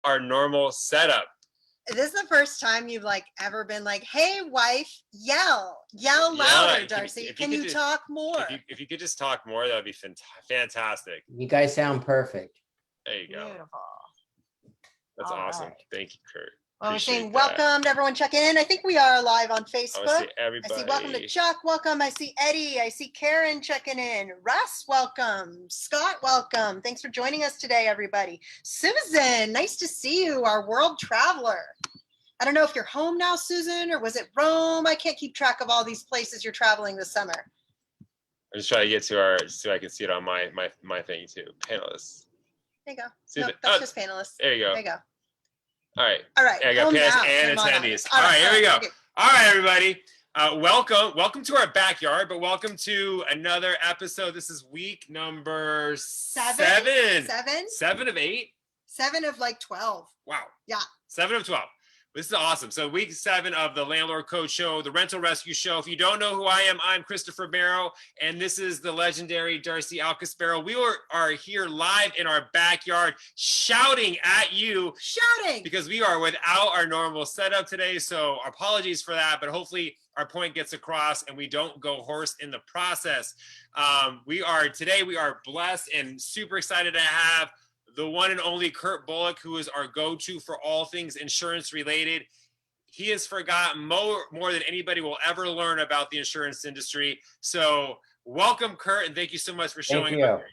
our normal setup. This is the first time you've ever been like, hey, wife, yell louder, Darcy. Can you talk more? If you could just talk more, that would be fantastic. You guys sound perfect. There you go. Beautiful. That's awesome. Right. Thank you, Curt. Well, we're saying welcome to everyone checking in. I think we are live on Facebook. I see everybody. I see welcome to Chuck. Welcome. I see Eddie. I see Karen checking in. Russ, welcome. Scott, welcome. Thanks for joining us today, everybody. Susan, nice to see you, our world traveler. I don't know if you're home now, Susan, or was it Rome? I can't keep track of all these places you're traveling this summer. I'm just trying to get to so I can see it on my thing too. Panelists. There you go. Susan. Nope, that's just panelists. There you go. There you go. All right. All right. I got panelists and attendees. All right, here we go. All right, everybody. Welcome to our backyard, but welcome to another episode. This is week number seven. 7 of 8. 7 of 12. Wow. Yeah. 7 of 12. This is awesome. So week 7 of the Landlord Coach Show, the Rental Rescue Show. If you don't know who I am, I'm Christopher Barrow, and this is the legendary Darcy Alcaspero. We are here live in our backyard shouting at you. Shouting! Because we are without our normal setup today, so apologies for that, but hopefully our point gets across and we don't go hoarse in the process. We are blessed and super excited to have the one and only Curt Bulloch, who is our go-to for all things insurance related. He has forgotten more than anybody will ever learn about the insurance industry. So welcome, Curt, and thank you so much for showing up.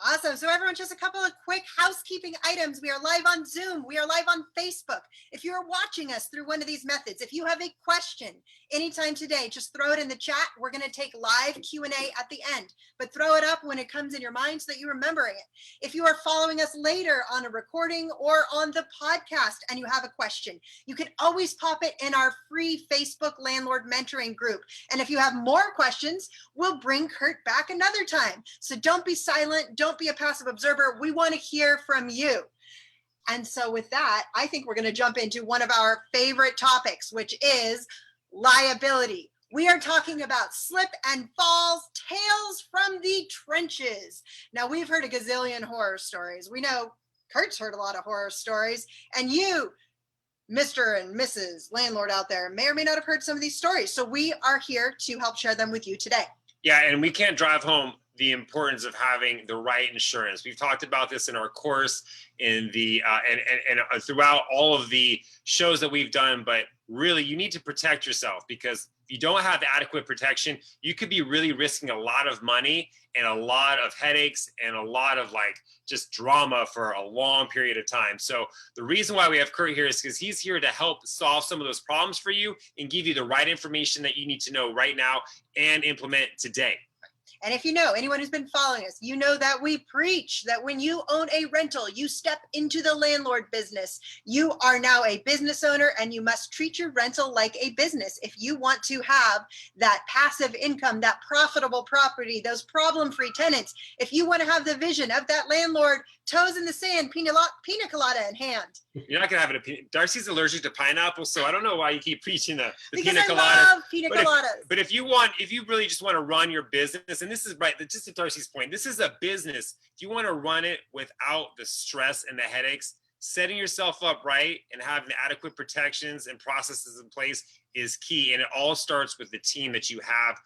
Awesome. So everyone, just a couple of quick housekeeping items. We are live on Zoom. We are live on Facebook. If you are watching us through one of these methods, if you have a question anytime today, just throw it in the chat. We're going to take live Q&A at the end, but throw it up when it comes in your mind so that you're remembering it. If you are following us later on a recording or on the podcast and you have a question, you can always pop it in our free Facebook Landlord Mentoring group. And if you have more questions, we'll bring Curt back another time. So don't be silent. Don't be a passive observer. We want to hear from you. And so with that, I think we're going to jump into one of our favorite topics, which is liability. We are talking about slip and falls, tales from the trenches. Now, we've heard a gazillion horror stories. We know Curt's heard a lot of horror stories, and you, Mr. and Mrs. Landlord out there, may or may not have heard some of these stories. So we are here to help share them with you today. Yeah, and we can't drive home the importance of having the right insurance. We've talked about this in our course, in the and throughout all of the shows that we've done, but really you need to protect yourself, because if you don't have adequate protection, you could be really risking a lot of money and a lot of headaches and a lot of just drama for a long period of time. So the reason why we have Curt here is because he's here to help solve some of those problems for you and give you the right information that you need to know right now and implement today. And if you know, anyone who's been following us, you know that we preach that when you own a rental, you step into the landlord business. You are now a business owner and you must treat your rental like a business. If you want to have that passive income, that profitable property, those problem-free tenants, if you want to have the vision of that landlord, toes in the sand, pina colada in hand. You're not going to have it. Darcy's allergic to pineapple, so I don't know why you keep preaching the because pina colada. I love pina coladas. But if you really just want to run your business, and this is right, just to Darcy's point, this is a business. If you want to run it without the stress and the headaches, setting yourself up right and having adequate protections and processes in place is key. And it all starts with the team that you have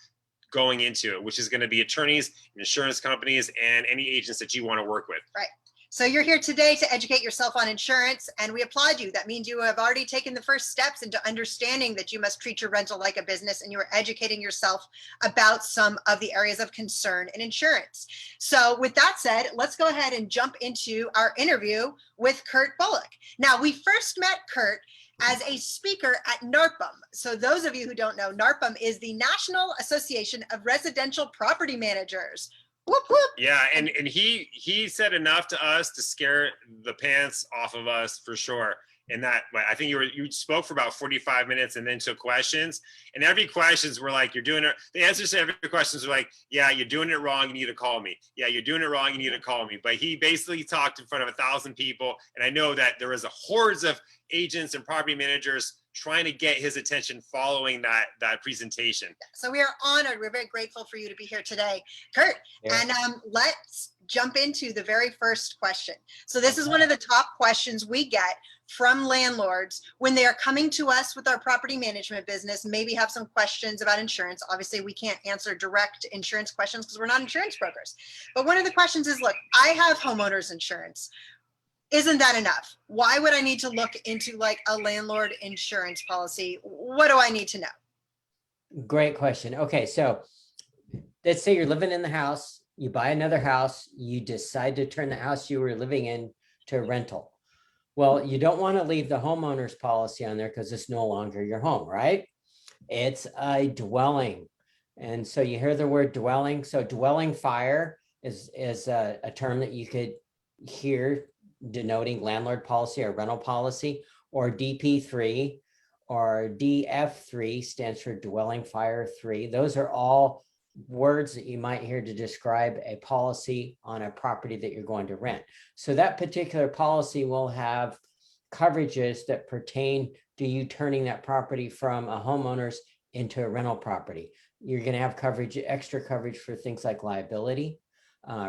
going into it, which is going to be attorneys, insurance companies, and any agents that you want to work with. Right. So you're here today to educate yourself on insurance, and we applaud you. That means you have already taken the first steps into understanding that you must treat your rental like a business, and you are educating yourself about some of the areas of concern in insurance. So with that said, let's go ahead and jump into our interview with Curt Bulloch. Now, we first met Curt as a speaker at NARPM. So those of you who don't know, NARPM is the National Association of Residential Property Managers. Whoop, whoop. Yeah, and he said enough to us to scare the pants off of us for sure. And that, I think you spoke for about 45 minutes and then took questions. And every questions were like, you're doing it. The answers to every questions were like, yeah, you're doing it wrong. You need to call me. Yeah, you're doing it wrong. You need to call me. But he basically talked in front of 1,000 people. And I know that there was a hordes of agents and property managers trying to get his attention following that presentation. So we are honored. We're very grateful for you to be here today, Curt. Yeah. And let's jump into the very first question. So this is one of the top questions we get from landlords when they are coming to us with our property management business, maybe have some questions about insurance. Obviously, we can't answer direct insurance questions because we're not insurance brokers. But one of the questions is, look, I have homeowners insurance. Isn't that enough? Why would I need to look into like a landlord insurance policy? What do I need to know? Great question. Okay, so let's say you're living in the house, you buy another house, you decide to turn the house you were living in to a rental. Well, you don't want to leave the homeowner's policy on there because it's no longer your home, right? It's a dwelling. And so you hear the word dwelling. So dwelling fire is a term that you could hear denoting landlord policy or rental policy, or DP3 or DF3 stands for dwelling fire 3. Those are all words that you might hear to describe a policy on a property that you're going to rent. So that particular policy will have coverages that pertain to you turning that property from a homeowner's into a rental property. You're going to have coverage, extra coverage for things like liability,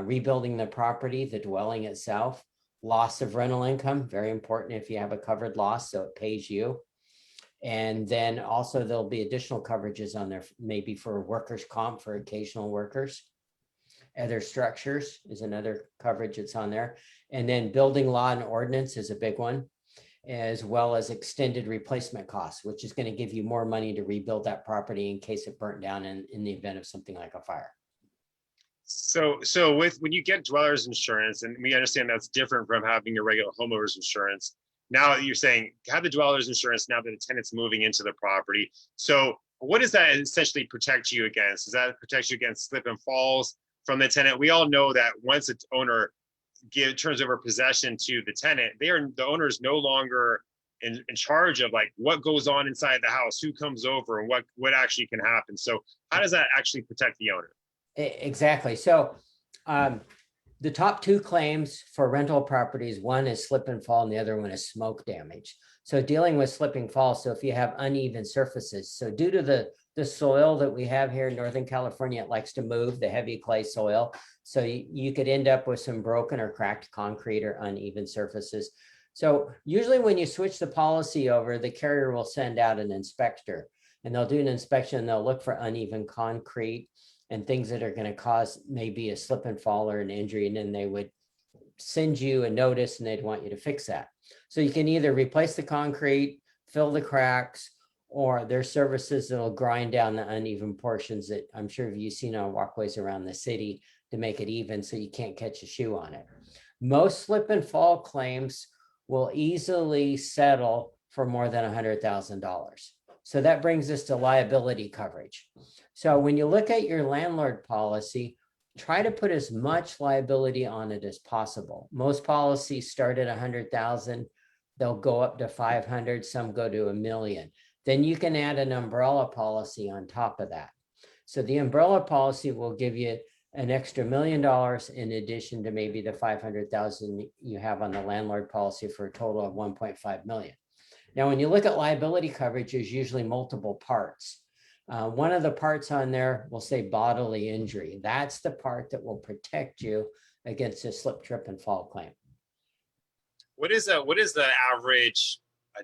rebuilding the property, the dwelling itself, loss of rental income, very important if you have a covered loss, so it pays you. And then also there'll be additional coverages on there, maybe for workers' comp for occasional workers. Other structures is another coverage that's on there. And then building law and ordinance is a big one, as well as extended replacement costs, which is going to give you more money to rebuild that property in case it burnt down in the event of something like a fire. So when you get dwellers insurance, and we understand that's different from having your regular homeowners insurance. Now you're saying have the dwellers insurance now that the tenant's moving into the property. So what does that essentially protect you against? Does that protect you against slip and falls from the tenant? We all know that once the owner turns over possession to the tenant, the owner is no longer in charge of like what goes on inside the house, who comes over, and what actually can happen. So how does that actually protect the owner? Exactly. So the top two claims for rental properties, one is slip and fall and the other one is smoke damage. So dealing with slip and fall, so if you have uneven surfaces, so due to the soil that we have here in Northern California, it likes to move, the heavy clay soil. So you could end up with some broken or cracked concrete or uneven surfaces. So usually when you switch the policy over, the carrier will send out an inspector and they'll do an inspection and they'll look for uneven concrete and things that are going to cause maybe a slip and fall or an injury. And then they would send you a notice and they'd want you to fix that. So you can either replace the concrete, fill the cracks, or there's services that'll grind down the uneven portions that I'm sure you've seen on walkways around the city to make it even so you can't catch a shoe on it. Most slip and fall claims will easily settle for more than $100,000. So that brings us to liability coverage. So when you look at your landlord policy, try to put as much liability on it as possible. Most policies start at 100,000. They'll go up to 500. Some go to 1 million. Then you can add an umbrella policy on top of that. So the umbrella policy will give you an extra $1 million in addition to maybe the 500,000 you have on the landlord policy for a total of 1.5 million. Now, when you look at liability coverage, there's usually multiple parts. One of the parts on there will say bodily injury. That's the part that will protect you against a slip, trip, and fall claim. What is the average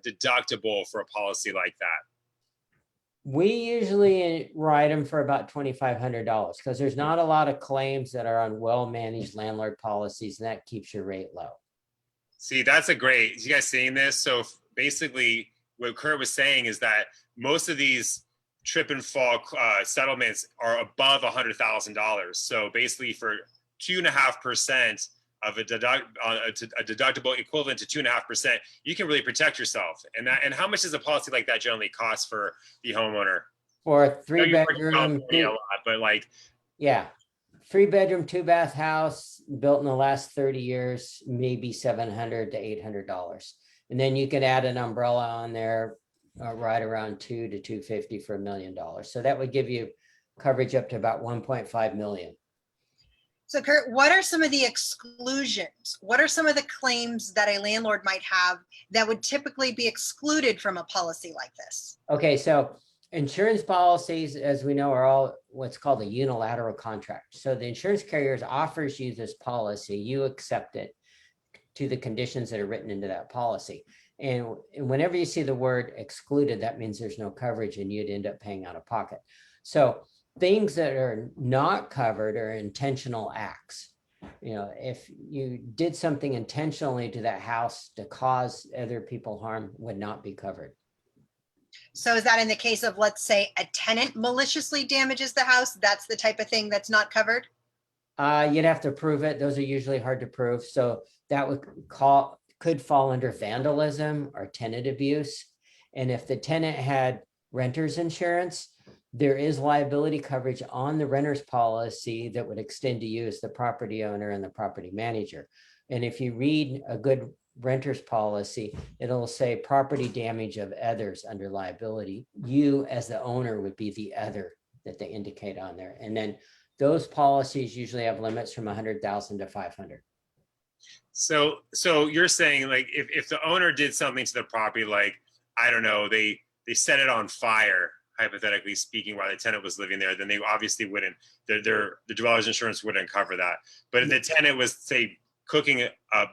deductible for a policy like that? We usually write them for about $2,500 because there's not a lot of claims that are on well-managed landlord policies, and that keeps your rate low. See, that's you guys seeing this? So basically what Curt was saying is that most of these trip and fall settlements are above $100,000. So basically for 2.5% of a deductible equivalent to 2.5%, you can really protect yourself. And how much does a policy like that generally cost for the homeowner? For a 3-bedroom, but like, yeah, 3-bedroom, 2-bath house built in the last 30 years, maybe $700 to $800. And then you can add an umbrella on there right around $200 to $250 for $1 million. So that would give you coverage up to about 1.5 million. So Curt, what are some of the exclusions? What are some of the claims that a landlord might have that would typically be excluded from a policy like this? Okay, so Insurance policies, as we know, are all what's called a unilateral contract. So the insurance carriers offers you this policy, you accept it to the conditions that are written into that policy. And whenever you see the word excluded, that means there's no coverage and you'd end up paying out of pocket. So things that are not covered are intentional acts. You know, if you did something intentionally to that house to cause other people harm, would not be covered. So is that in the case of, let's say, a tenant maliciously damages the house? That's the type of thing that's not covered? You'd have to prove it. Those are usually hard to prove. So that could fall under vandalism or tenant abuse. And if the tenant had renter's insurance, there is liability coverage on the renter's policy that would extend to you as the property owner and the property manager. And if you read a good renter's policy, it'll say property damage of others under liability. You as the owner would be the other that they indicate on there. And then those policies usually have limits from 100,000 to 500. So you're saying, like, if the owner did something to the property, like, I don't know, they set it on fire, hypothetically speaking, while the tenant was living there, then they obviously wouldn't, the dweller's insurance wouldn't cover that. But if the tenant was, say, cooking,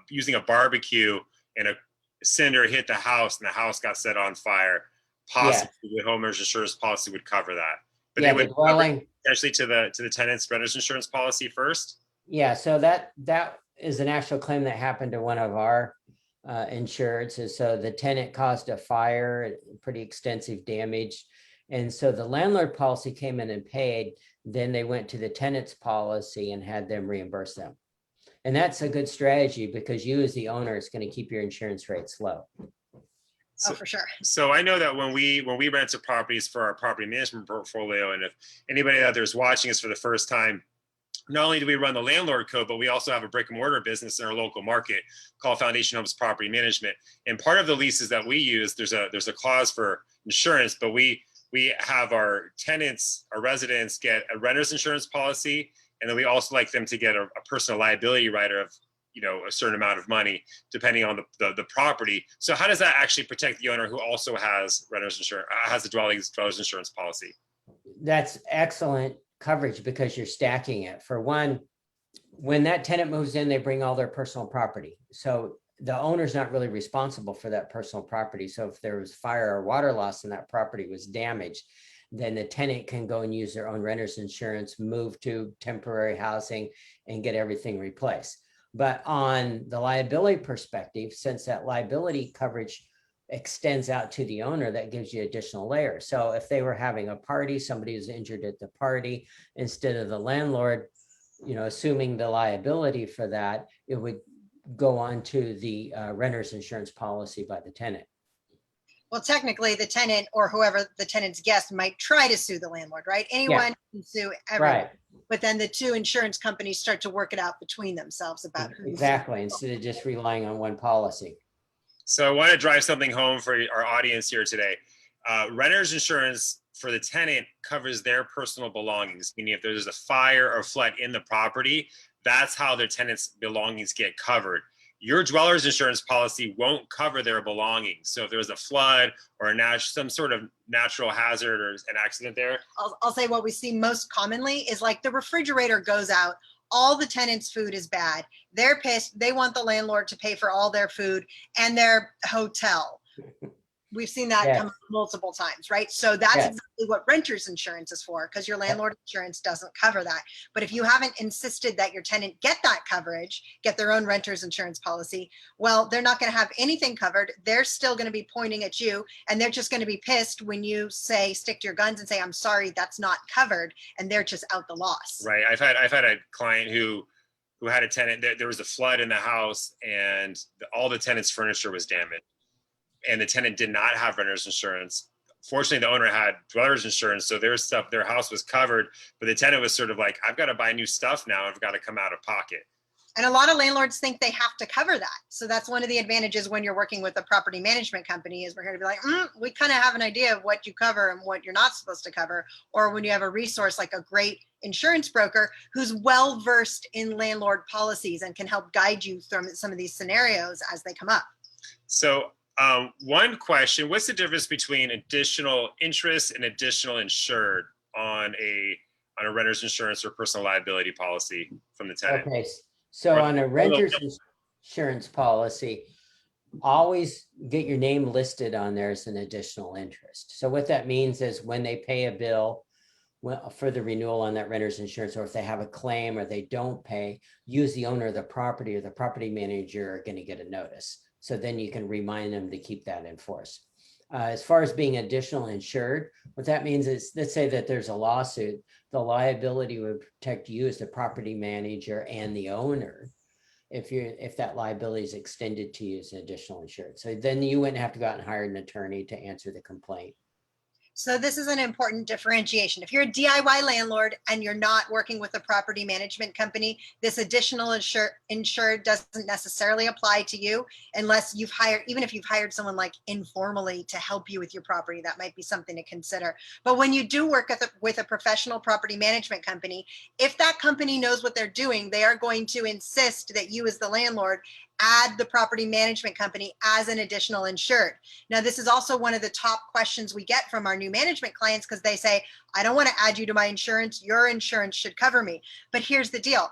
using a barbecue and a cinder hit the house and the house got set on fire, possibly the homeowner's insurance policy would cover that. But they would cover potentially to the tenant's renter's insurance policy first. Yeah, so that is an actual claim that happened to one of our insureds. And so the tenant caused a fire, pretty extensive damage. And so the landlord policy came in and paid. Then they went to the tenant's policy and had them reimburse them. And that's a good strategy because you as the owner is going to keep your insurance rates low. Oh, for sure. So I know that when we rent to properties for our property management portfolio, and if anybody out there is watching us for the first time, not only do we run the landlord code, but we also have a brick and mortar business in our local market called Foundation Homes Property Management. And part of the leases that we use, there's a clause for insurance, but we have our tenants, our residents get a renter's insurance policy. And then we also like them to get a personal liability rider of, you know, a certain amount of money, depending on the property. So how does that actually protect the owner who also has renter's insurance, has the dweller's insurance policy? That's excellent coverage because you're stacking it. For one, when that tenant moves in, they bring all their personal property. So the owner's not really responsible for that personal property. So if there was fire or water loss and that property was damaged, then the tenant can go and use their own renter's insurance, move to temporary housing and get everything replaced. But on the liability perspective, since that liability coverage extends out to the owner, that gives you additional layers. So if they were having a party, somebody was injured at the party, instead of the landlord, you know, assuming the liability for that, it would go on to the renter's insurance policy by the tenant. Well, technically, the tenant or whoever the tenant's guest might try to sue the landlord, right? Anyone can sue everyone. Right. But then the two insurance companies start to work it out between themselves about who. Exactly, instead of just relying on one policy. So I want to drive something home for our audience here today. Renter's insurance for the tenant covers their personal belongings, meaning if there's a fire or flood in the property, that's how their tenant's belongings get covered. Your dweller's insurance policy won't cover their belongings. So if there's a flood or some sort of natural hazard or an accident there. I'll say what we see most commonly is like the refrigerator goes out, all the tenants' food is bad. They're pissed. They want the landlord to pay for all their food and their hotel. We've seen that come up multiple times, right? So that's exactly what renter's insurance is for, because your landlord insurance doesn't cover that. But if you haven't insisted that your tenant get that coverage, get their own renter's insurance policy, well, they're not going to have anything covered. They're still going to be pointing at you, and they're just going to be pissed when you say, stick to your guns and say, I'm sorry, that's not covered, and they're just out the loss. Right. I've had a client who had a tenant. There was a flood in the house, and all the tenant's furniture was damaged. And the tenant did not have renter's insurance. Fortunately, the owner had dweller's insurance, so their house was covered. But the tenant was sort of like, I've got to buy new stuff now. I've got to come out of pocket. And a lot of landlords think they have to cover that. So that's one of the advantages when you're working with a property management company is we're here to be like, we kind of have an idea of what you cover and what you're not supposed to cover. Or when you have a resource like a great insurance broker who's well-versed in landlord policies and can help guide you through some of these scenarios as they come up. So One question, what's the difference between additional interest and additional insured on a renter's insurance or personal liability policy from the tenant? Okay, so on a renter's insurance policy, always get your name listed on there as an additional interest. So what that means is when they pay a bill for the renewal on that renter's insurance, or if they have a claim or they don't pay, use the owner of the property or the property manager are going to get a notice. So then you can remind them to keep that in force. As far as being additional insured, what that means is, let's say that there's a lawsuit, the liability would protect you as the property manager and the owner if that liability is extended to you as an additional insured. So then you wouldn't have to go out and hire an attorney to answer the complaint. So this is an important differentiation. If you're a DIY landlord and you're not working with a property management company, this additional insured doesn't necessarily apply to you unless you've hired, even if you've hired someone like informally to help you with your property, that might be something to consider. But when you do work with a professional property management company, if that company knows what they're doing, they are going to insist that you as the landlord add the property management company as an additional insured. Now, this is also one of the top questions we get from our new management clients because they say, I don't want to add you to my insurance. Your insurance should cover me. But here's the deal.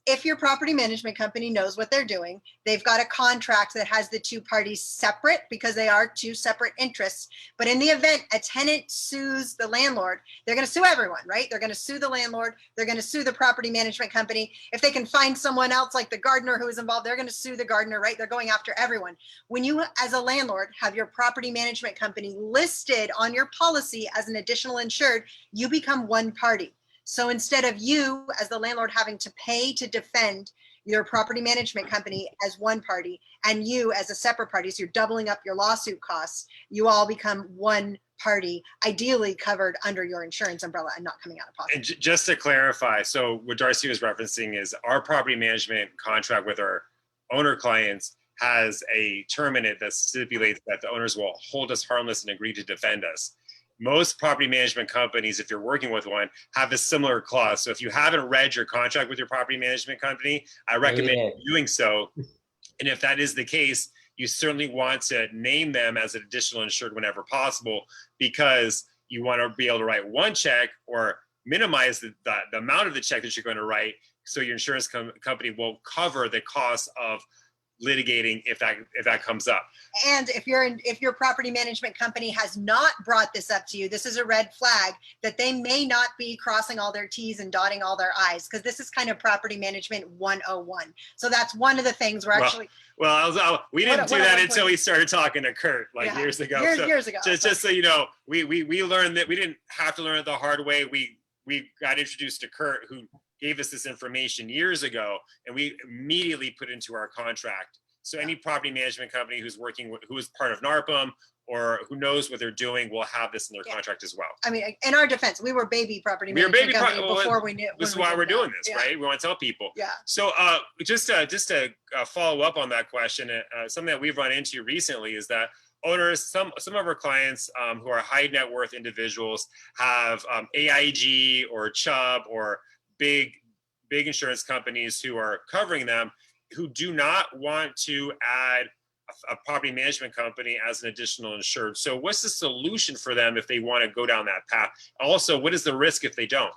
If your property management company knows what they're doing, they've got a contract that has the two parties separate because they are two separate interests. But in the event a tenant sues the landlord, they're going to sue everyone, right? They're going to sue the landlord. They're going to sue the property management company. If they can find someone else like the gardener who is involved, they're going to sue the gardener, right? They're going after everyone. When you, as a landlord, have your property management company listed on your policy as an additional insured, you become one party. So instead of you as the landlord having to pay to defend your property management company as one party and you as a separate party, so you're doubling up your lawsuit costs, you all become one party, ideally covered under your insurance umbrella and not coming out of pocket. And just to clarify, so what Darcy was referencing is our property management contract with our owner clients has a term in it that stipulates that the owners will hold us harmless and agree to defend us. Most property management companies, if you're working with one, have a similar clause. So if you haven't read your contract with your property management company, I recommend doing so. And if that is the case, you certainly want to name them as an additional insured whenever possible, because you want to be able to write one check or minimize the amount of the check that you're going to write, so your insurance company will cover the cost of litigating if that comes up. And if your property management company has not brought this up to you, this is a red flag that they may not be crossing all their T's and dotting all their I's, because this is kind of property management 101. So that's one we didn't do that until we started talking to Curt years ago. Years ago. Just so you know, we learned that we didn't have to learn it the hard way. We got introduced to Curt, who gave us this information years ago, and we immediately put into our contract. So any property management company who is part of NARPM or who knows what they're doing will have this in their contract as well. I mean, in our defense, we were baby property management company before we knew. This is why we're doing this, right? We want to tell people. Yeah. So just to follow up on that question, something that we've run into recently is that owners, some of our clients who are high net worth individuals have AIG or Chubb or big insurance companies who are covering them, who do not want to add a property management company as an additional insured. So what's the solution for them if they want to go down that path? Also, what is the risk if they don't?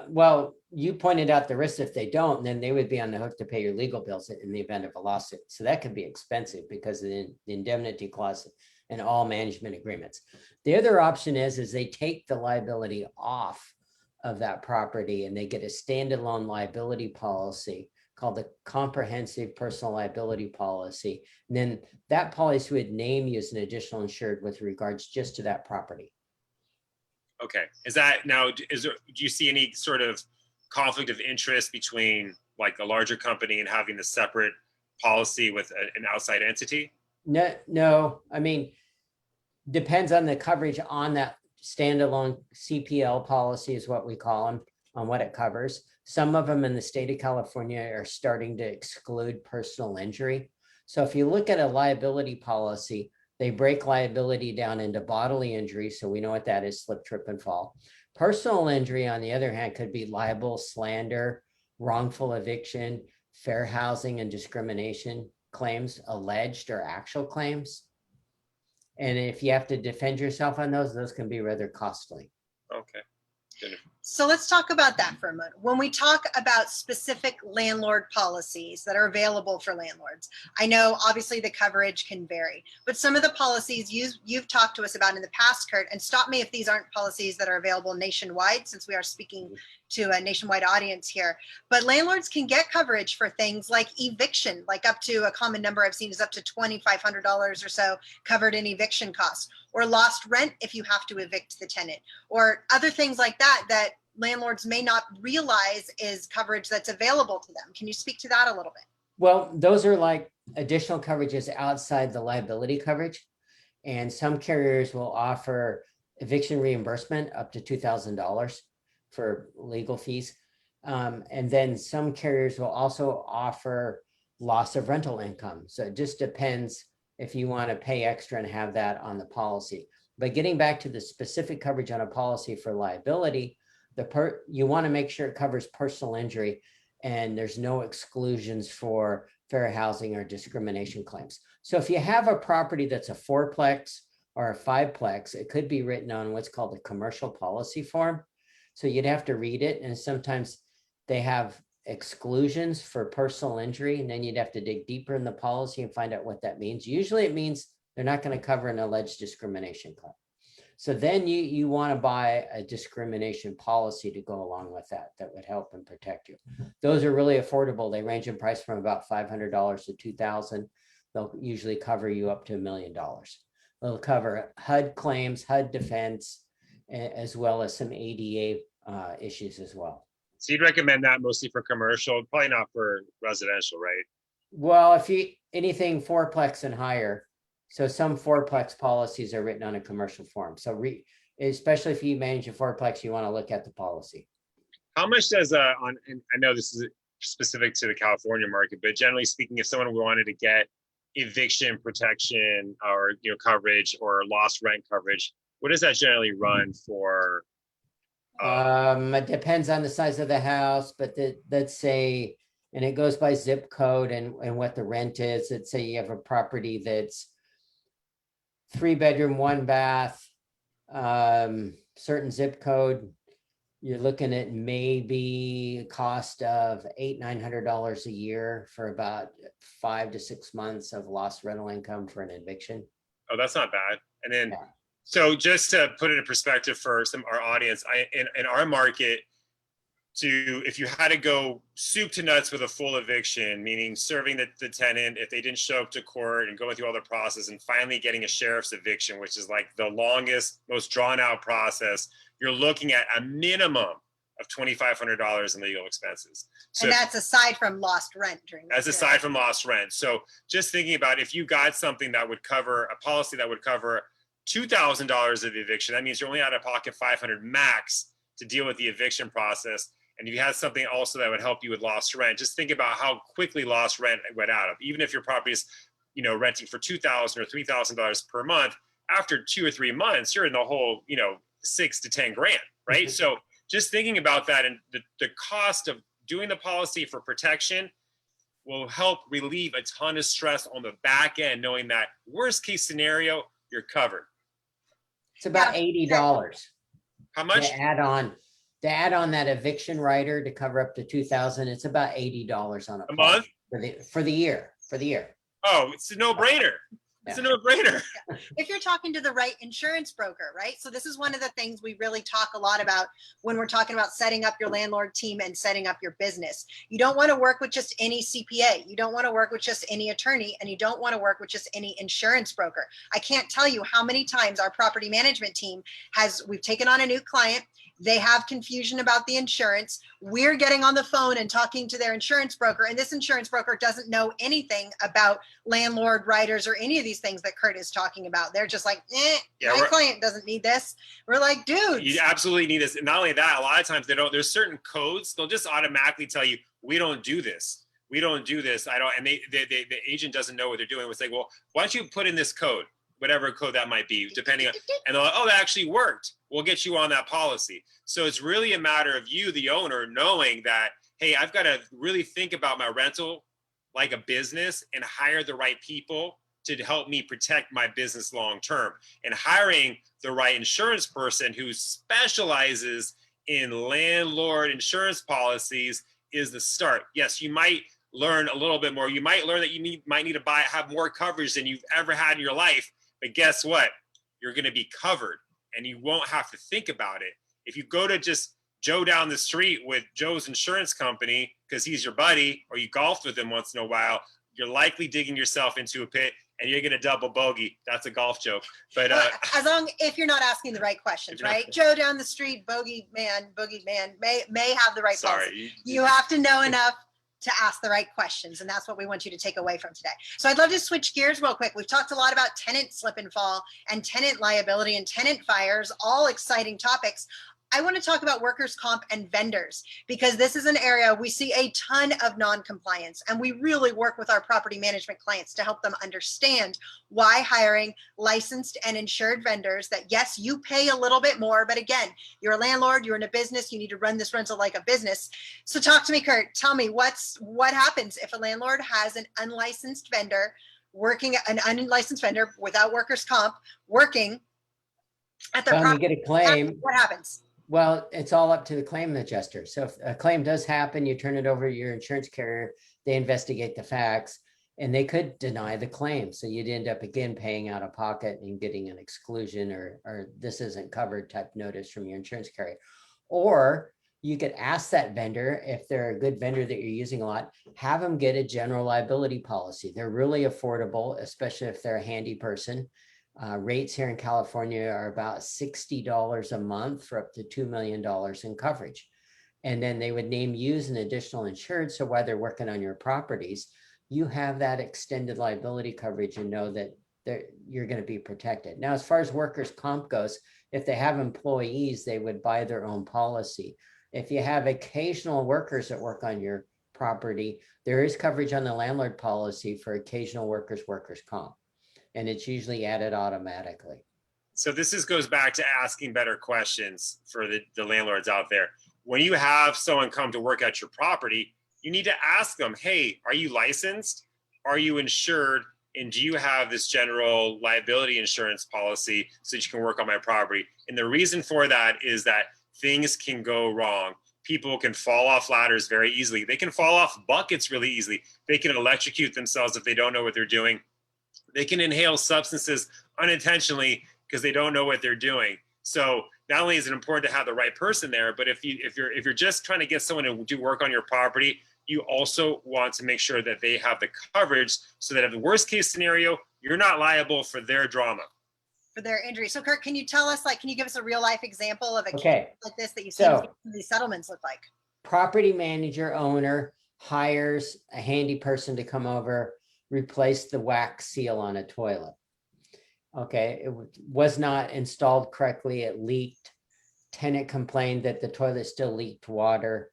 Well, you pointed out the risk if they don't, and then they would be on the hook to pay your legal bills in the event of a lawsuit. So that could be expensive because of the indemnity clause in all management agreements. The other option is they take the liability off of that property and they get a standalone liability policy called the comprehensive personal liability policy. And then that policy would name you as an additional insured with regards just to that property. Okay. Do you see any sort of conflict of interest between like a larger company and having the separate policy with an outside entity? No. I mean, depends on the coverage on that standalone CPL policy is what we call them, on what it covers. Some of them in the state of California are starting to exclude personal injury. So if you look at a liability policy, they break liability down into bodily injury. So we know what that is: slip, trip, and fall. Personal injury, on the other hand, could be libel, slander, wrongful eviction, fair housing and discrimination claims, alleged or actual claims. And if you have to defend yourself on those can be rather costly. Okay. Good. So let's talk about that for a moment. When we talk about specific landlord policies that are available for landlords, I know obviously the coverage can vary, but some of the policies you've talked to us about in the past, Curt, and stop me if these aren't policies that are available nationwide, since we are speaking to a nationwide audience here, but landlords can get coverage for things like eviction, like up to, a common number I've seen is up to $2,500 or so covered in eviction costs, or lost rent if you have to evict the tenant, or other things like that that landlords may not realize is coverage that's available to them. Can you speak to that a little bit? Well, those are like additional coverages outside the liability coverage. And some carriers will offer eviction reimbursement up to $2,000 for legal fees. And then some carriers will also offer loss of rental income. So it just depends if you want to pay extra and have that on the policy. But getting back to the specific coverage on a policy for liability, you want to make sure it covers personal injury and there's no exclusions for fair housing or discrimination claims. So if you have a property that's a 4-plex or a 5-plex, it could be written on what's called a commercial policy form. So you'd have to read it, and sometimes they have exclusions for personal injury, and then you'd have to dig deeper in the policy and find out what that means. Usually it means they're not going to cover an alleged discrimination claim. So then you want to buy a discrimination policy to go along with that would help and protect you. Those are really affordable. They range in price from about $500 to $2,000. They'll usually cover you up to $1 million. They'll cover HUD claims, HUD defense, as well as some ADA issues as well. So you'd recommend that mostly for commercial, probably not for residential, right? Well, if you anything 4-plex and higher, so some 4-plex policies are written on a commercial form. So especially if you manage a 4-plex, you want to look at the policy. How much does and I know this is specific to the California market, but generally speaking, if someone wanted to get eviction protection or coverage or lost rent coverage, what does that generally run for? It depends on the size of the house, but let's say, and it goes by zip code and what the rent is. Let's say you have a property that's 3-bedroom, 1-bath, certain zip code, you're looking at maybe a cost of $800-900 a year for about 5 to 6 months of lost rental income for an eviction. Oh, that's not bad. And then, so just to put it in perspective for our audience, in our market, if you had to go soup to nuts with a full eviction, meaning serving the tenant if they didn't show up to court and going through all the process and finally getting a sheriff's eviction, which is like the longest, most drawn out process, you're looking at a minimum of $2,500 in legal expenses. So and that's aside from lost rent that's aside from lost rent. So just thinking about if you got something that would cover a policy that would cover $2,000 of eviction, that means you're only out of pocket $500 max to deal with the eviction process. And if you had something also that would help you with lost rent, just think about how quickly lost rent went out of. Even if your property is, renting for $2,000 or $3,000 per month, after 2 or 3 months, you're in the whole, 6 to 10 grand, right? So just thinking about that and the cost of doing the policy for protection will help relieve a ton of stress on the back end, knowing that worst case scenario, you're covered. It's about $80. How much? To add on that eviction rider to cover up to $2,000, it's about $80 on a month for the year. Oh, it's a no-brainer. It's a no-brainer. If you're talking to the right insurance broker, right? So this is one of the things we really talk a lot about when we're talking about setting up your landlord team and setting up your business. You don't want to work with just any CPA. You don't want to work with just any attorney, and you don't want to work with just any insurance broker. I can't tell you how many times our property management team we've taken on a new client. They have confusion about the insurance. We're getting on the phone and talking to their insurance broker, and this insurance broker doesn't know anything about landlord riders or any of these things that Curt is talking about. They're just like, my client doesn't need this. We're like, dude, you absolutely need this. And not only that, a lot of times there's certain codes, they'll just automatically tell you, we don't do this. We don't do this. I don't, and the agent doesn't know what they're doing. It's like, well, why don't you put in this code? Whatever code that might be, depending on, and they're like, oh, that actually worked. We'll get you on that policy. So it's really a matter of you, the owner, knowing that, hey, I've got to really think about my rental like a business and hire the right people to help me protect my business long term. And hiring the right insurance person who specializes in landlord insurance policies is the start. Yes, you might learn a little bit more. You might learn that you might need to have more coverage than you've ever had in your life. But guess what? You're going to be covered and you won't have to think about it. If you go to just Joe down the street with Joe's insurance company because he's your buddy, or you golfed with him once in a while, you're likely digging yourself into a pit and you're going to double bogey. That's a golf joke. But as long if you're not asking the right questions, right? Joe down the street, bogey man may have the right policy. You have to know enough to ask the right questions. And that's what we want you to take away from today. So I'd love to switch gears real quick. We've talked a lot about tenant slip and fall and tenant liability and tenant fires, all exciting topics. I want to talk about workers' comp and vendors, because this is an area we see a ton of non-compliance, and we really work with our property management clients to help them understand why hiring licensed and insured vendors that, yes, you pay a little bit more, but again, you're a landlord, you're in a business, you need to run this rental like a business. So talk to me, Curt. Tell me what happens if a landlord has an unlicensed vendor without workers' comp working at their property. You get a claim. What happens? Well, it's all up to the claim adjuster. So if a claim does happen, you turn it over to your insurance carrier, they investigate the facts, and they could deny the claim. So you'd end up again paying out of pocket and getting an exclusion or this isn't covered type notice from your insurance carrier. Or you could ask that vendor, if they're a good vendor that you're using a lot, have them get a general liability policy. They're really affordable, especially if they're a handy person. Rates here in California are about $60 a month for up to $2 million in coverage. And then they would name you as an additional insured. So while they're working on your properties, you have that extended liability coverage and know that you're going to be protected. Now, as far as workers' comp goes, if they have employees, they would buy their own policy. If you have occasional workers that work on your property, there is coverage on the landlord policy for occasional workers' comp. And it's usually added automatically. So this goes back to asking better questions for the landlords out there. When you have someone come to work at your property, you need to ask them, hey, are you licensed? Are you insured? And do you have this general liability insurance policy so that you can work on my property? And the reason for that is that things can go wrong. People can fall off ladders very easily. They can fall off buckets really easily. They can electrocute themselves if they don't know what they're doing. They can inhale substances unintentionally because they don't know what they're doing. So not only is it important to have the right person there, but if you're just trying to get someone to do work on your property, you also want to make sure that they have the coverage so that in the worst case scenario, you're not liable for their drama. For their injury. So Curt, can you tell us, can you give us a real life example of a case like this that you've seen these settlements look like? Property manager owner hires a handy person to come over, replace the wax seal on a toilet. Okay, it was not installed correctly. It leaked. Tenant complained that the toilet still leaked water.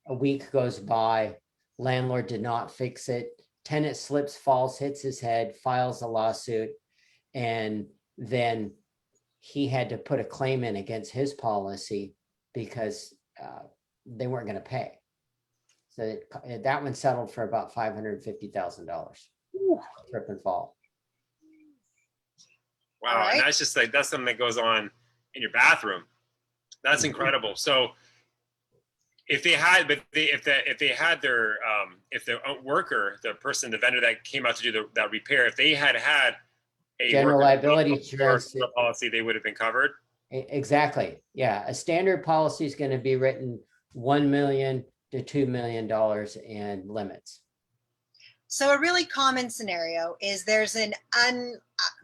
A week goes by. Landlord did not fix it. Tenant slips, falls, hits his head, files a lawsuit, and then he had to put a claim in against his policy because they weren't going to pay. So that one settled for about $550,000. Trip and fall. Wow. Right. And that's just that's something that goes on in your bathroom. That's incredible. So if they had, if the worker, the person, the vendor that came out to do that repair, if they had a general liability insurance policy, they would have been covered. Exactly. Yeah. A standard policy is going to be written $1 million to $2 million in limits. So a really common scenario is there's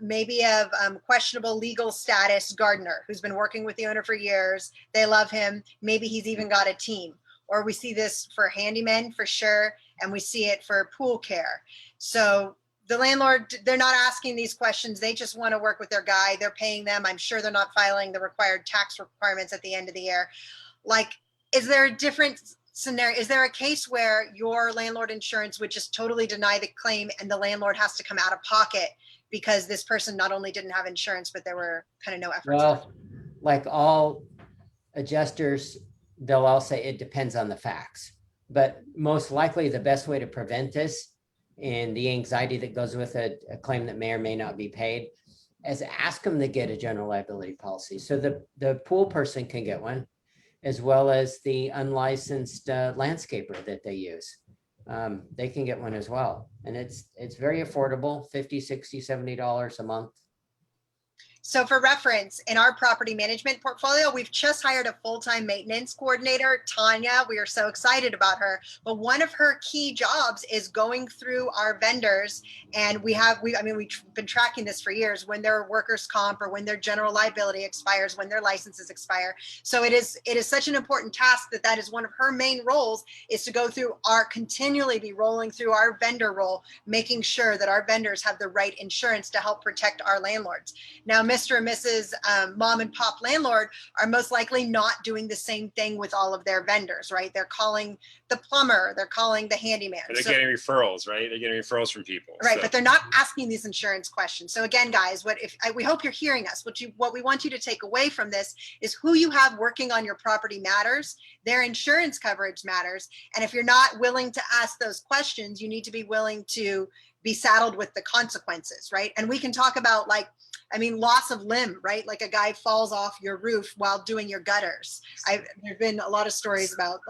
maybe a questionable legal status gardener who's been working with the owner for years. They love him. Maybe he's even got a team. Or we see this for handymen for sure, and we see it for pool care. So the landlord, they're not asking these questions. They just want to work with their guy. They're paying them. I'm sure they're not filing the required tax requirements at the end of the year. Is there a different scenario? Is there a case where your landlord insurance would just totally deny the claim and the landlord has to come out of pocket because this person not only didn't have insurance, but there were kind of no efforts? Well, like all adjusters, they'll all say it depends on the facts. But most likely the best way to prevent this and the anxiety that goes with a claim that may or may not be paid, is ask them to get a general liability policy. So the pool person can get one, as well as the unlicensed landscaper that they use. They can get one as well. And it's very affordable, $50, $60, $70 a month. So for reference, in our property management portfolio, we've just hired a full-time maintenance coordinator, Tanya. We are so excited about her. But one of her key jobs is going through our vendors. And we've been tracking this for years, when their workers' comp or when their general liability expires, when their licenses expire. So it is such an important task that is one of her main roles, is to go through continually be rolling through our vendor roll, making sure that our vendors have the right insurance to help protect our landlords. Now, Mr. and Mrs. Mom and Pop landlord are most likely not doing the same thing with all of their vendors, right? They're calling the plumber, they're calling the handyman. They're getting referrals, right? They're getting referrals from people. Right, but they're not asking these insurance questions. So again, guys, we hope you're hearing us. What we want you to take away from this is who you have working on your property matters, their insurance coverage matters, and if you're not willing to ask those questions, you need to be willing to be saddled with the consequences, right? And we can talk about loss of limb, right? Like a guy falls off your roof while doing your gutters. There've been a lot of stories about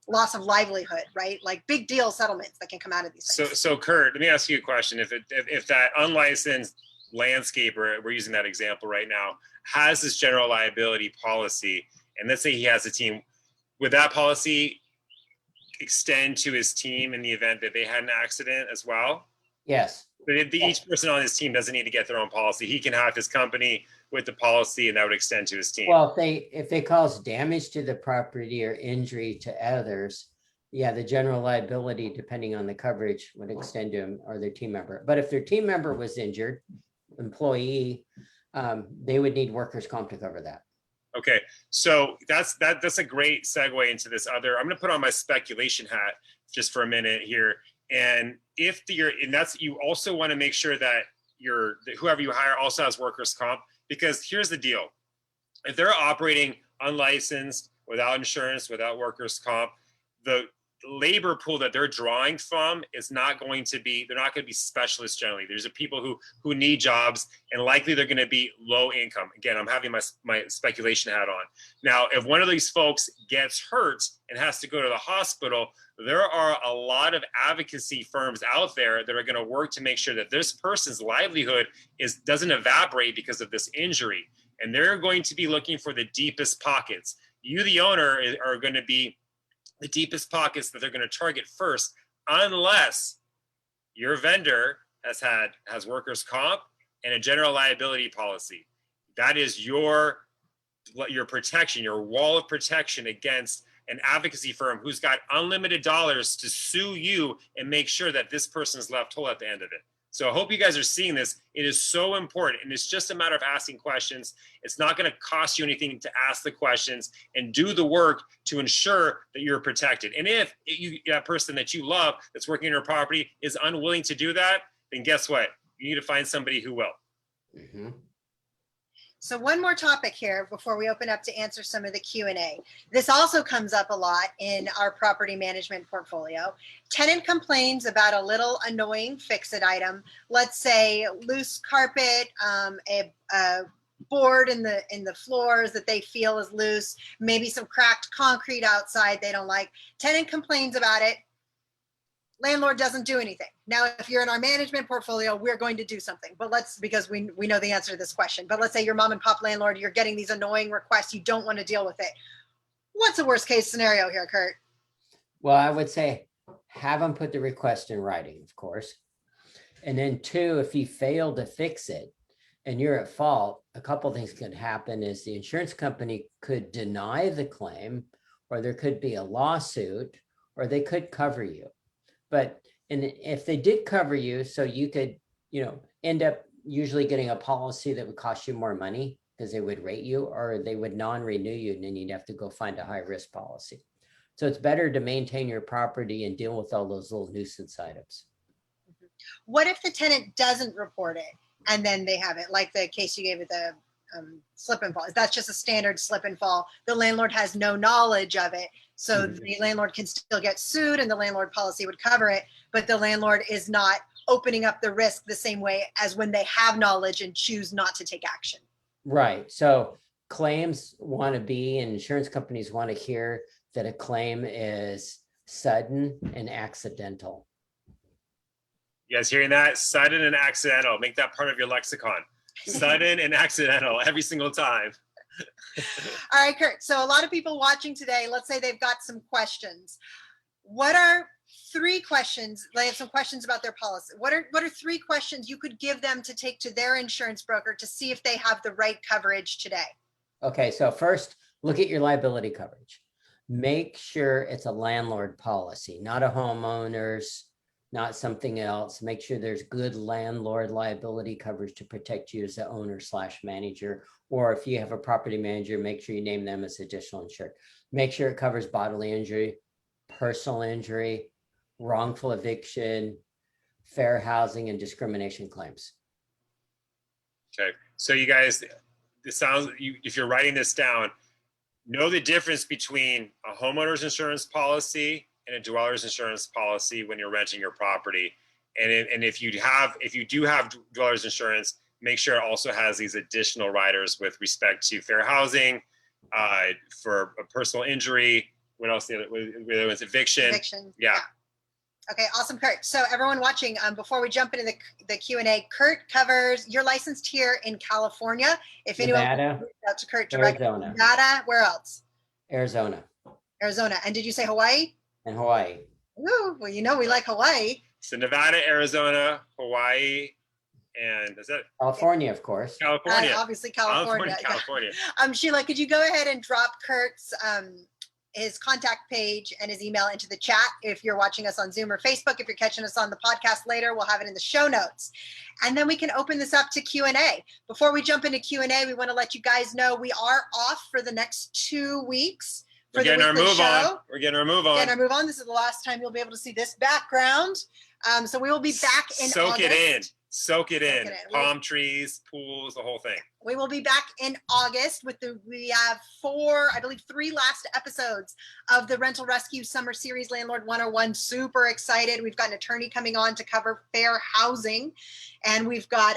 loss of livelihood, right? Like big deal settlements that can come out of these things. So Curt, let me ask you a question. If that unlicensed landscaper, we're using that example right now, has this general liability policy, and let's say he has a team, would that policy extend to his team in the event that they had an accident as well? Yes. But if each person on his team doesn't need to get their own policy, he can have his company with the policy, and that would extend to his team. Well, if they cause damage to the property or injury to others, yeah, the general liability, depending on the coverage, would extend to him or their team member. But if their team member was injured, employee, they would need workers' comp to cover that. Okay, so that's a great segue into this other. I'm going to put on my speculation hat just for a minute here. And you also want to make sure that whoever you hire also has workers' comp, because here's the deal: if they're operating unlicensed, without insurance, without workers' comp, the labor pool that they're drawing from is not going to be, they're not going to be specialists generally. There's people who need jobs, and likely they're going to be low income. Again, I'm having my speculation hat on. Now, if one of these folks gets hurt and has to go to the hospital, there are a lot of advocacy firms out there that are going to work to make sure that this person's livelihood doesn't evaporate because of this injury. And they're going to be looking for the deepest pockets. You, the owner, are going to be the deepest pockets that they're going to target first, unless your vendor has workers' comp and a general liability policy. That is your protection, your wall of protection against an advocacy firm who's got unlimited dollars to sue you and make sure that this person's left whole at the end of it. So I hope you guys are seeing this. It is so important, and it's just a matter of asking questions. It's not going to cost you anything to ask the questions and do the work to ensure that you're protected. And if that person that you love that's working on your property is unwilling to do that, then guess what? You need to find somebody who will. Mm-hmm. So one more topic here before we open up to answer some of the Q&A. This also comes up a lot in our property management portfolio. Tenant complains about a little annoying fix-it item. Let's say loose carpet, a board in the floors that they feel is loose, maybe some cracked concrete outside they don't like. Tenant complains about it. Landlord doesn't do anything. Now, if you're in our management portfolio, we're going to do something, because we know the answer to this question. But let's say you're mom and pop landlord, you're getting these annoying requests, you don't want to deal with it. What's the worst case scenario here, Curt? Well, I would say have them put the request in writing, of course. And then 2, if you fail to fix it and you're at fault, a couple of things could happen. Is the insurance company could deny the claim, or there could be a lawsuit, or they could cover you. But if they did cover you, so you could, end up usually getting a policy that would cost you more money because they would rate you, or they would non-renew you, and then you'd have to go find a high risk policy. So it's better to maintain your property and deal with all those little nuisance items. What if the tenant doesn't report it and then they have it, like the case you gave with the slip and fall? That's just a standard slip and fall. The landlord has no knowledge of it. So the landlord can still get sued and the landlord policy would cover it, but the landlord is not opening up the risk the same way as when they have knowledge and choose not to take action. Right. So claims want to be, and insurance companies want to hear that a claim is sudden and accidental. You guys hearing that? Sudden and accidental. Make that part of your lexicon. Sudden and accidental every single time. All right, Curt. So a lot of people watching today, let's say they've got some questions. What are 3 questions? They have some questions about their policy. What are 3 questions you could give them to take to their insurance broker to see if they have the right coverage today? Okay, so first, look at your liability coverage. Make sure it's a landlord policy, not a homeowner's, not something else. Make sure there's good landlord liability coverage to protect you as the owner / manager. Or if you have a property manager, make sure you name them as additional insured. Make sure it covers bodily injury, personal injury, wrongful eviction, fair housing, and discrimination claims. Okay, so you guys, it sounds, if you're writing this down, know the difference between a homeowner's insurance policy and a dweller's insurance policy when you're renting your property. And if you do have dweller's insurance, make sure it also has these additional riders with respect to fair housing, for a personal injury. What else? Whether it was eviction. Yeah. Okay, awesome, Curt. So everyone watching, before we jump into the Q&A, Curt covers, you're licensed here in California. If anyone Nevada, reach out to Curt directly, Arizona. Nevada, where else? Arizona. Arizona. And did you say Hawaii? And Hawaii. Ooh, well, you know we like Hawaii. So Nevada, Arizona, Hawaii, and is that California, of course. California? Obviously California. California. Sheila, could you go ahead and drop Curt's his contact page and his email into the chat if you're watching us on Zoom or Facebook. If you're catching us on the podcast later, we'll have it in the show notes. And then we can open this up to Q&A. Before we jump into Q&A, we want to let you guys know we are off for the next 2 weeks. We're getting our move on. We're getting our move on. Getting our move on. This is the last time you'll be able to see this background. So we will be back in August. Soak it in. Palm trees, pools, the whole thing. We will be back in August we have 3 last episodes of the Rental Rescue Summer Series Landlord 101. Super excited. We've got an attorney coming on to cover fair housing. And we've got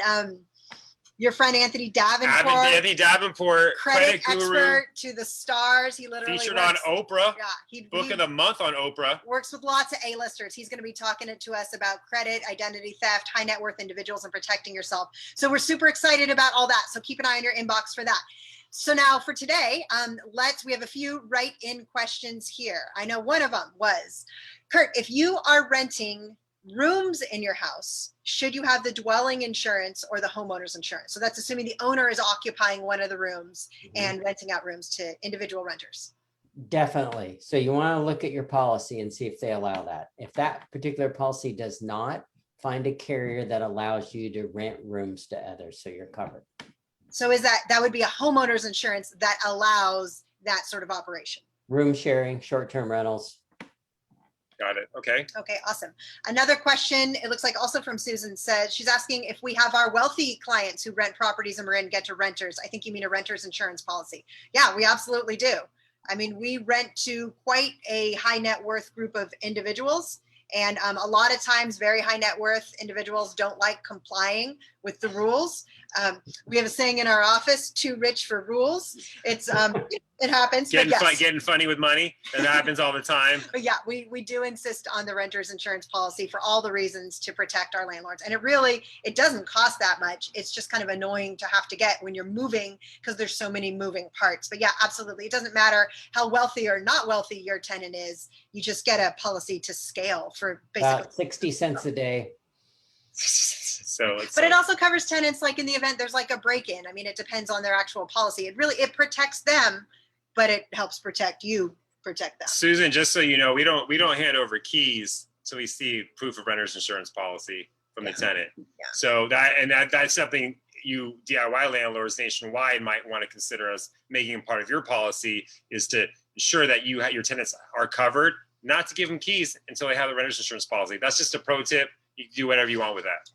your friend Anthony Davenport. Anthony Davenport, credit guru, expert to the stars. He literally featured on Oprah. Yeah, Book of the month on Oprah. Works with lots of A-listers. He's going to be talking to us about credit, identity theft, high net worth individuals, and protecting yourself. So we're super excited about all that. So keep an eye on your inbox for that. So now for today, we have a few write-in questions here. I know one of them was, Curt, if you are renting rooms in your house, should you have the dwelling insurance or the homeowner's insurance? So that's assuming the owner is occupying one of the rooms and renting out rooms to individual renters. Definitely. So you want to look at your policy and see if they allow that. If that particular policy does not, find a carrier that allows you to rent rooms to others, so you're covered. So that would be a homeowner's insurance that allows that sort of operation? Room sharing, short-term rentals. Got it. Okay. Okay, awesome. Another question, it looks like also from Susan, says she's asking if we have our wealthy clients who rent properties and we're in get to renters. I think you mean a renter's insurance policy. Yeah, we absolutely do. I mean, we rent to quite a high net worth group of individuals. And a lot of times very high net worth individuals don't like complying with the rules. We have a saying in our office, too rich for rules. It's it happens. Getting funny with money. That happens all the time. But yeah, we do insist on the renter's insurance policy for all the reasons to protect our landlords. And it doesn't cost that much. It's just kind of annoying to have to get when you're moving because there's so many moving parts. But yeah, absolutely. It doesn't matter how wealthy or not wealthy your tenant is. You just get a policy to scale for basically about 60 cents a day. But it also covers tenants like in the event there's like a break-in. I mean, it depends on their actual policy. It protects them, but it helps protect them. Susan, just so you know, we don't hand over keys till we see proof of renter's insurance policy from the tenant. Yeah. So that's something you DIY landlords nationwide might want to consider as making a part of your policy, is to ensure that your tenants are covered, not to give them keys until they have the renter's insurance policy. That's just a pro tip. You can do whatever you want with that.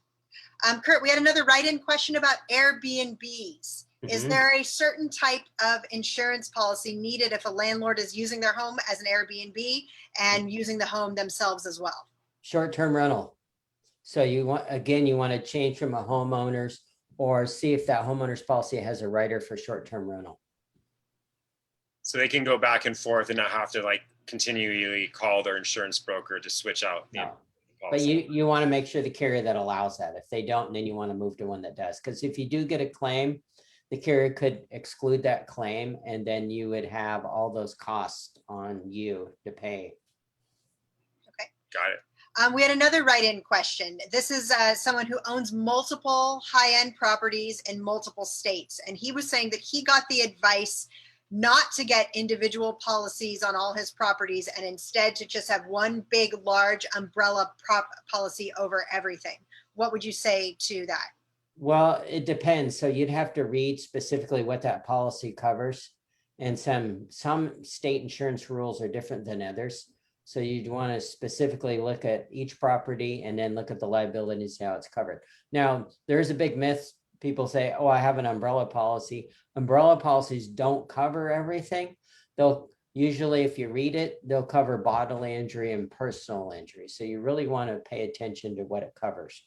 Curt, we had another write-in question about Airbnbs. Is Mhm. there a certain type of insurance policy needed if a landlord is using their home as an Airbnb and using the home themselves as well? Short-term rental. So you want, again, you want to change from a homeowner's or see if that homeowner's policy has a rider for short-term rental. So they can go back and forth and not have to like continually call their insurance broker to switch out the No. But policy. you want to make sure the carrier that allows that. If they don't, then you want to move to one that does. Because if you do get a claim, the carrier could exclude that claim, and then you would have all those costs on you to pay. Got it. We had another write-in question. This is someone who owns multiple high-end properties in multiple states. And he was saying that he got the advice not to get individual policies on all his properties and instead to just have one big, large umbrella policy over everything. What would you say to that? Well, it depends. So you'd have to read specifically what that policy covers. And some state insurance rules are different than others. So you'd want to specifically look at each property and then look at the liability and see how it's covered. Now, there's a big myth. People say, oh, I have an umbrella policy. Umbrella policies don't cover everything. They'll usually, if you read it, they'll cover bodily injury and personal injury. So you really want to pay attention to what it covers.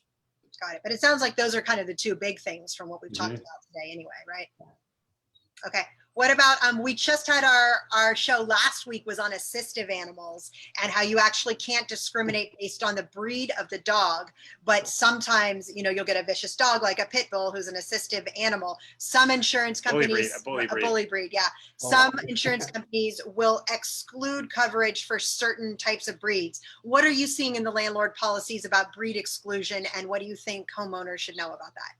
Got it. But it sounds like those are kind of the two big things from what we've talked Mhm. about today anyway, right? Okay. What about, we just had our show last week was on assistive animals and how you actually can't discriminate based on the breed of the dog. But sometimes, you know, you'll get a vicious dog like a pit bull who's an assistive animal. Some insurance Bully breed, companies, a bully breed. bully breed, yeah. Oh. Some insurance companies will exclude coverage for certain types of breeds. What are you seeing in the landlord policies about breed exclusion, and what do you think homeowners should know about that?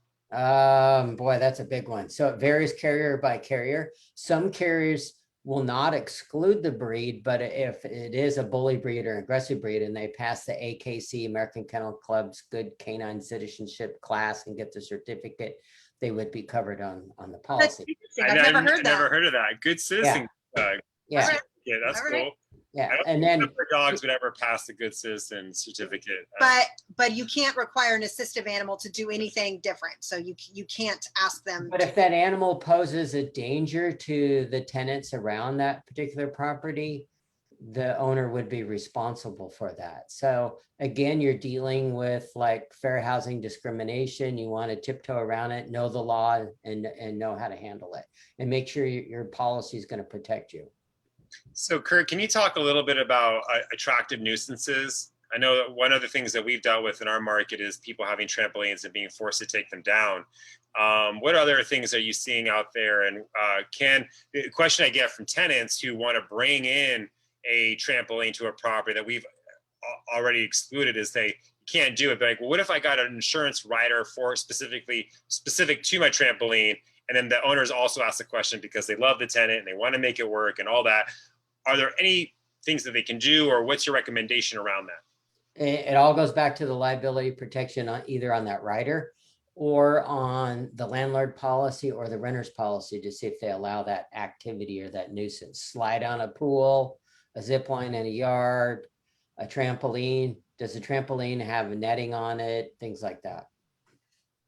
Boy, that's a big one. So it varies carrier by carrier. Some carriers will not exclude the breed, but if it is a bully breed or aggressive breed and they pass the AKC, American Kennel Club's good canine citizenship class and get the certificate, they would be covered on the That's policy. interesting. I've never heard that. Never heard of that. Good citizen. Yeah, All right. Yeah, that's All right. cool. yeah. I don't And think then number of dogs would ever pass the good citizen certificate. But you can't require an assistive animal to do anything different. So you can't ask them. but if that animal poses a danger to the tenants around that particular property, the owner would be responsible for that. So again, you're dealing with like fair housing discrimination. You want to tiptoe around it, know the law, and know how to handle it, and make sure your policy is going to protect you. So Curt, can you talk a little bit about attractive nuisances? I know that one of the things that we've dealt with in our market is people having trampolines and being forced to take them down. What other things are you seeing out there? And the question I get from tenants who want to bring in a trampoline to a property that we've already excluded is they can't do it. But like, well, what if I got an insurance rider for specific to my trampoline? And then the owners also ask the question because they love the tenant and they want to make it work and all that. Are there any things that they can do, or what's your recommendation around that? It all goes back to the liability protection on either on that rider or on the landlord policy or the renter's policy to see if they allow that activity or that nuisance. Slide on a pool, a zip line in a yard, a trampoline. Does the trampoline have netting on it? Things like that.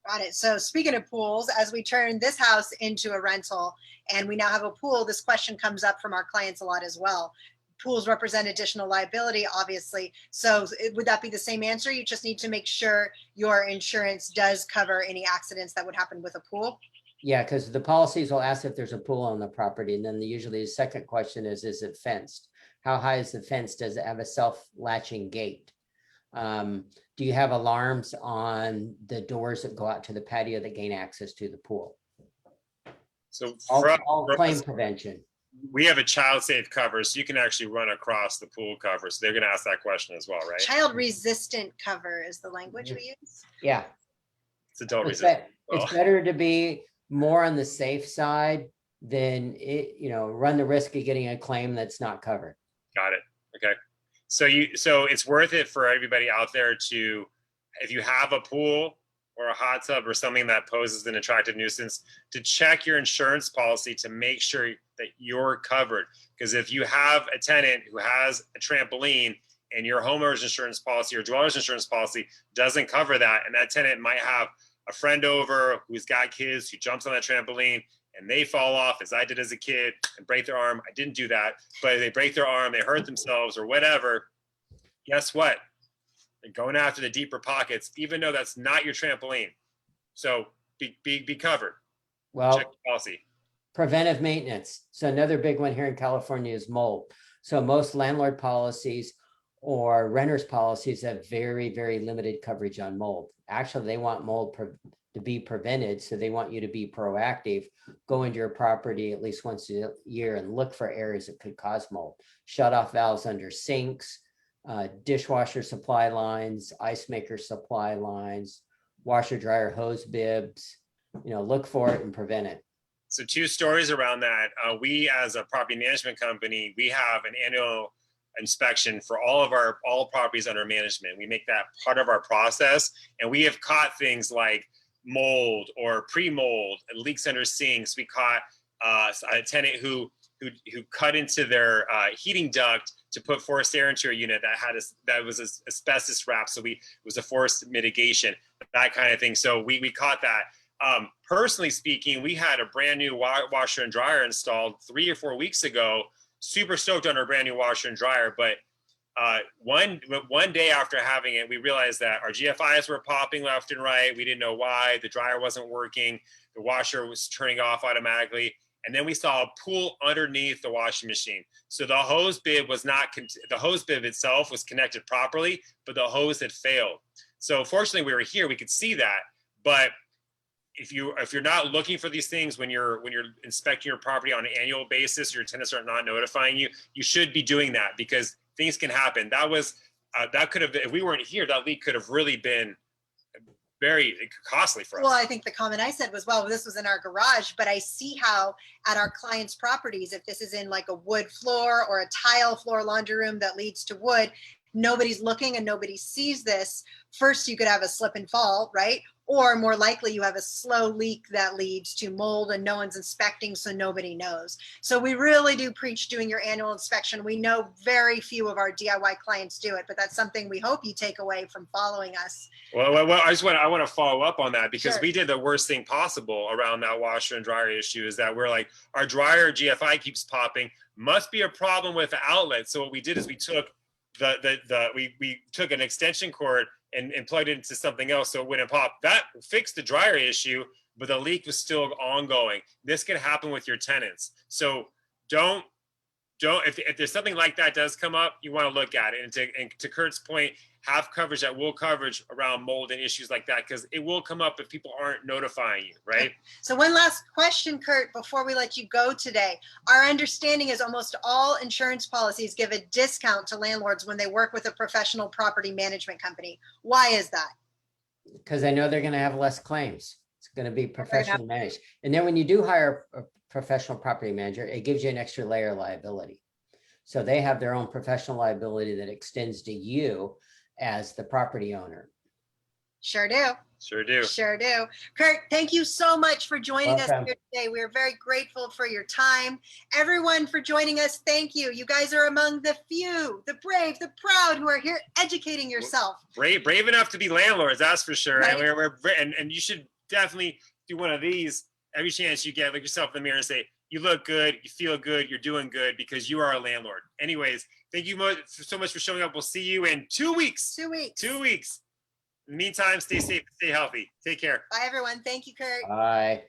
Got it. So speaking of pools, as we turn this house into a rental and we now have a pool, this question comes up from our clients a lot as well. Pools represent additional liability, obviously. So would that be the same answer? You just need to make sure your insurance does cover any accidents that would happen with a pool? Yeah, because the policies will ask if there's a pool on the property. And then usually the second question is it fenced? How high is the fence? Does it have a self-latching gate? Do you have alarms on the doors that go out to the patio that gain access to the pool? So All claim prevention. We have a child safe cover, so you can actually run across the pool cover. So they're going to ask that question as well, right? Child resistant cover is the language we use. Yeah. It's adult It's resistant. it's better to be more on the safe side than run the risk of getting a claim that's not covered. Got it. Okay. So it's worth it for everybody out there to, if you have a pool or a hot tub or something that poses an attractive nuisance, to check your insurance policy to make sure that you're covered. Because if you have a tenant who has a trampoline and your homeowner's insurance policy or dweller's insurance policy doesn't cover that, and that tenant might have a friend over who's got kids, who jumps on that trampoline and they fall off, as I did as a kid, and break their arm. I didn't do that, but they break their arm, they hurt themselves or whatever. Guess what? They're going after the deeper pockets, even though that's not your trampoline. So be covered. Well, Check the policy. preventive maintenance. So another big one here in California is mold. So most landlord policies or renters policies have very, very limited coverage on mold. Actually, they want mold to be prevented. So they want you to be proactive, go into your property at least once a year and look for areas that could cause mold. Shut off valves under sinks, dishwasher supply lines, ice maker supply lines, washer dryer hose bibs, look for it and prevent it. So 2 stories around that. We, as a property management company, we have an annual inspection for all properties under management. We make that part of our process, and we have caught things like mold or pre-mold, leaks under sinks. We caught a tenant who cut into their heating duct to put forced air into a unit that was asbestos wrapped. So it was a forced mitigation, that kind of thing. So we caught that. Personally speaking, we had a brand new washer and dryer installed 3 or 4 weeks ago. Super stoked on our brand new washer and dryer, but one day after having it, we realized that our GFIs were popping left and right. We didn't know why. The dryer wasn't working. The washer was turning off automatically. And then we saw a pool underneath the washing machine. So the hose bib the hose bib itself was connected properly, but the hose had failed. So fortunately we were here, we could see that. But if you're not looking for these things when you're inspecting your property on an annual basis, your tenants are not notifying you, you should be doing that, because things can happen. That could have, if we weren't here, that leak could have really been very costly for us. Well, I think the comment I said was, well, this was in our garage, but I see how at our clients' properties, if this is in like a wood floor or a tile floor laundry room that leads to wood, nobody's looking and nobody sees this. First, you could have a slip and fall, right? Or more likely you have a slow leak that leads to mold and no one's inspecting, so nobody knows. So we really do preach doing your annual inspection. We know very few of our DIY clients do it, but that's something we hope you take away from following us. Well, I want to follow up on that, because Sure. we did the worst thing possible around that washer and dryer issue. Is that we're like, our dryer GFI keeps popping, must be a problem with the outlet. So what we did is we took we took an extension cord and plugged it into something else so it wouldn't pop. That fixed the dryer issue, but the leak was still ongoing. This could happen with your tenants. So don't if there's something like that does come up, you want to look at it. And to Curt's point, have coverage that will coverage around mold and issues like that, because it will come up if people aren't notifying you, right? So one last question, Curt, before we let you go today. Our understanding is almost all insurance policies give a discount to landlords when they work with a professional property management company. Why is that? Because I know they're going to have less claims. It's going to be professionally managed. And then when you do hire a professional property manager, it gives you an extra layer of liability. So they have their own professional liability that extends to you as the property owner. Sure do. Sure do. Sure do. Curt, thank you so much for joining us Welcome. here today. We are very grateful for your time. Everyone for joining us, thank you. You guys are among the few, the brave, the proud who are here educating yourself. Brave enough to be landlords, that's for sure. Right. And you should definitely do one of these every chance you get. Look yourself in the mirror and say, you look good, you feel good, you're doing good, because you are a landlord. Anyways, thank you so much for showing up. We'll see you in 2 weeks. 2 weeks. 2 weeks. In the meantime, stay safe, stay healthy. Take care. Bye, everyone. Thank you, Curt. Bye.